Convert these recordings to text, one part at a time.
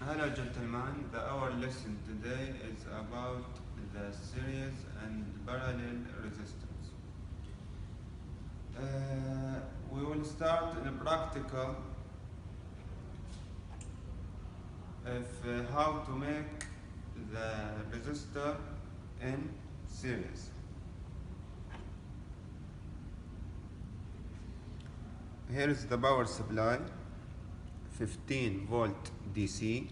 Hello gentlemen, our lesson today is about the series and parallel resistance. We will start in a practical of how to make the resistor in series. Here is the power supply, 15 volt DC,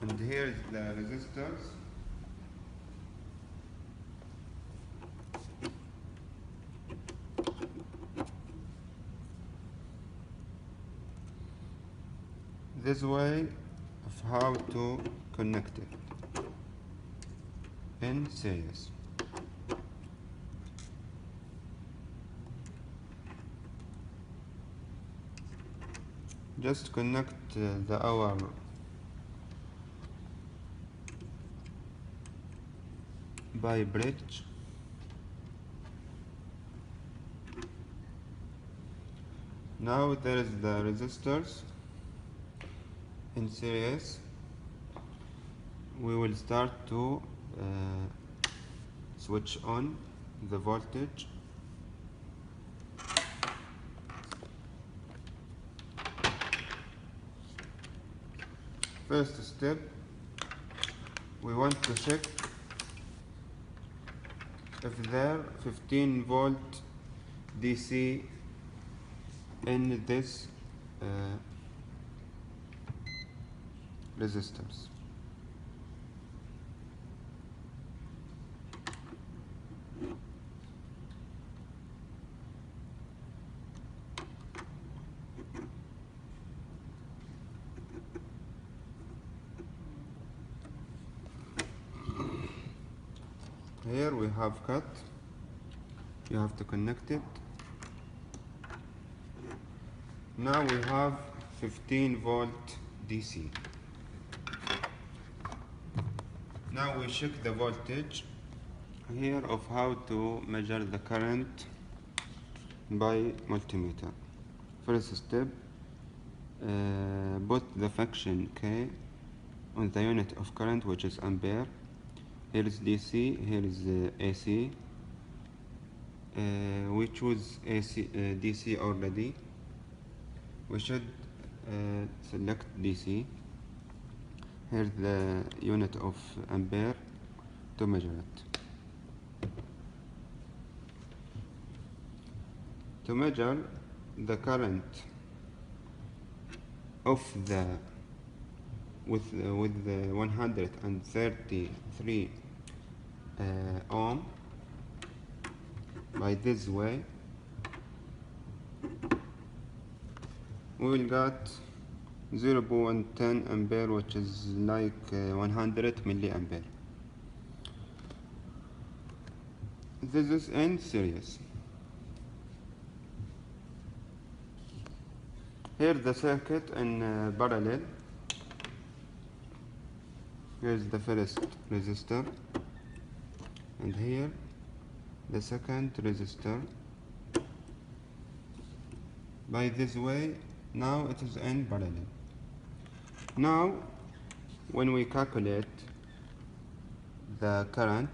and here is the resistors. This way of how to connect it in series. Just connect our by bridge. Now there is the resistors in series. We will start to switch on the voltage. First step, we want to check if there 15 volt DC in this resistors. Here we have cut. You have to connect it. Now we have 15 volt DC. Now we check the voltage here of how to measure the current by multimeter. First step, put the function K on the unit of current, which is ampere. Here is DC, here is AC. We choose DC already. We should select DC. Here's the unit of ampere to measure it. To measure the current of the with the 133 ohm by this way, we will get 0.10 ampere, which is like 100 milliampere. This is in series. Here the circuit in parallel. Here is the first resistor, and here the second resistor. By this way, now it is in parallel. Now, when we calculate the current,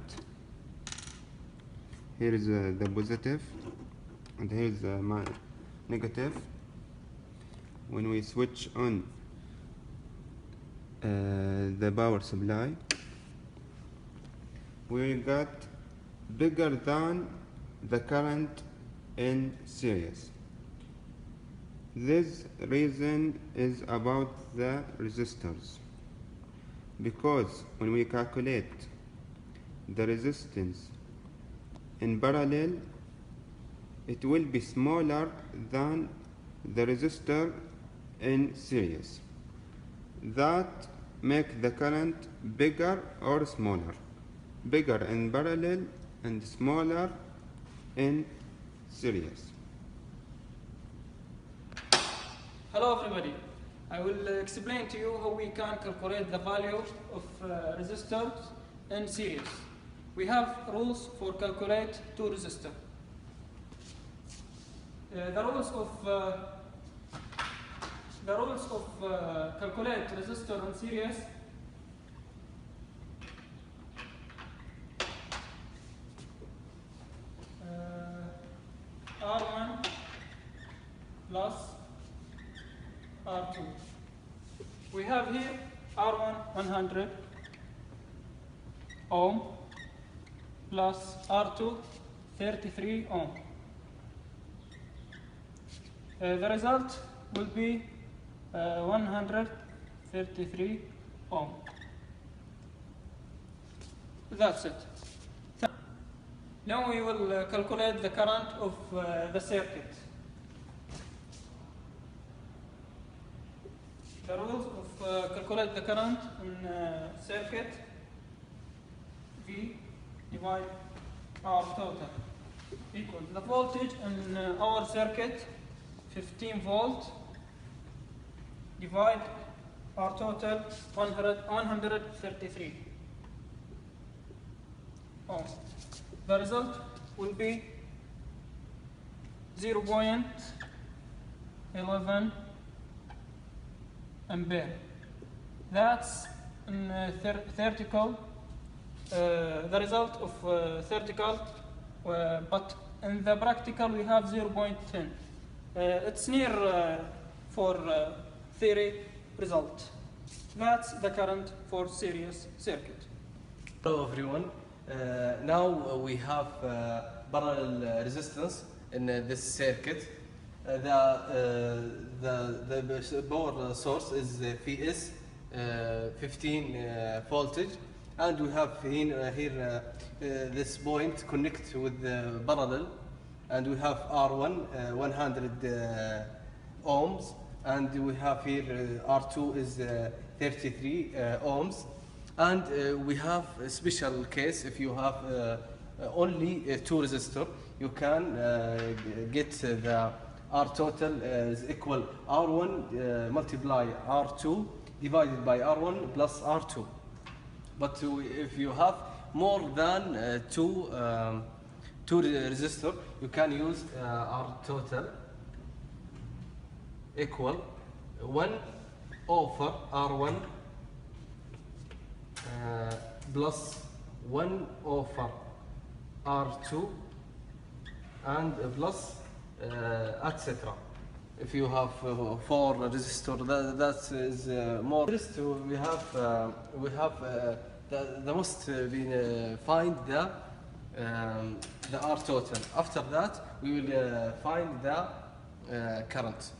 here is the positive, and here is the negative. When we switch on the power supply, we will get bigger than the current in series. This reason is about the resistors, because when we calculate the resistance in parallel, it will be smaller than the resistor in series. That make the current bigger or smaller. Bigger in parallel and smaller in series. Hello everybody. I will explain to you how we can calculate the value of resistors in series. We have rules for calculate two resistors. The rules of the rules of calculate resistor in series. R1 plus R2. We have here R1 100 ohm plus R2 33 ohm. The result will be 133 ohm. That's it. Now we will calculate the current of the circuit. The rules of calculate the current in circuit: V divide R total equal the voltage in our circuit 15 volt divide R total 133 ohm. The result will be 0.11 ampere. That's in theoretical, the result of theoretical, but in the practical we have 0.10. It's near for theory result. That's the current for series circuit. Hello everyone. Now we have parallel resistance in this circuit. The power source is Vs 15 voltage, and we have here this point connect with the parallel, and we have R1 100 ohms, and we have here R2 is 33 ohms. And we have a special case. If you have only two resistors, you can get the R total is equal R1 multiply R2 divided by R1 plus R2. But if you have more than two resistors, you can use R total equal 1 over R1 plus 1 over R2 and plus etc. If you have 4 resistors, that is more. First, we have the most find the R total. After that, we will find the current.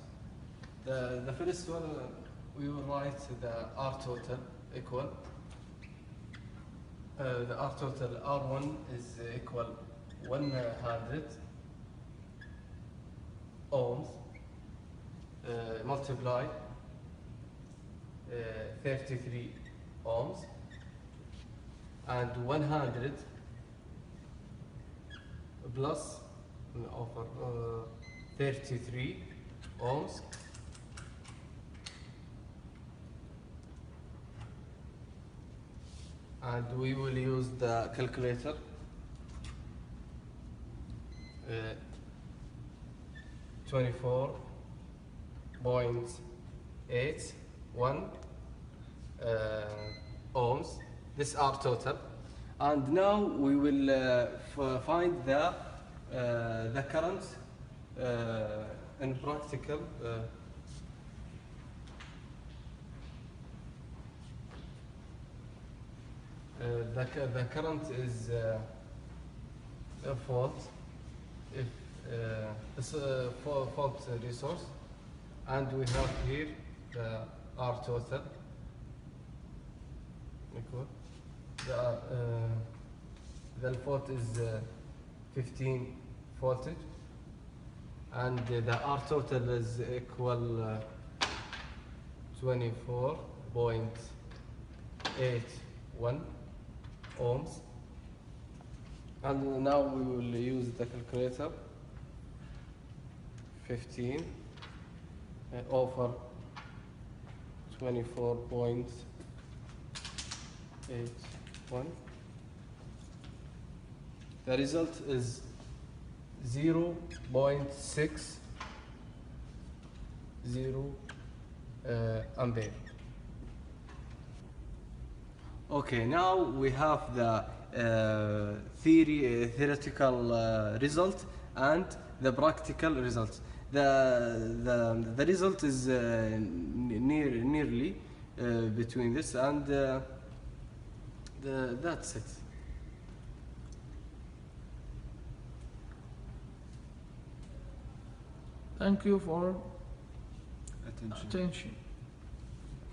The first one, we will write the R total equal. The R total R1 is equal 100 ohms multiply 33 ohms, and 100 plus over 33 ohms, and we will use the calculator. 24.81 ohms. This R total, and now we will find the current in practical. The current is a fault. If it's a fault resource, and we have here the R total equal the fault is 15 voltage, and the R total is equal 24.81 ohms. And now we will use the calculator. 15 over 24.81. The result is 0.603 ampere. Okay, now we have the theoretical result and the practical result. The result is nearly between this and that's it. Thank you for Attention. attention.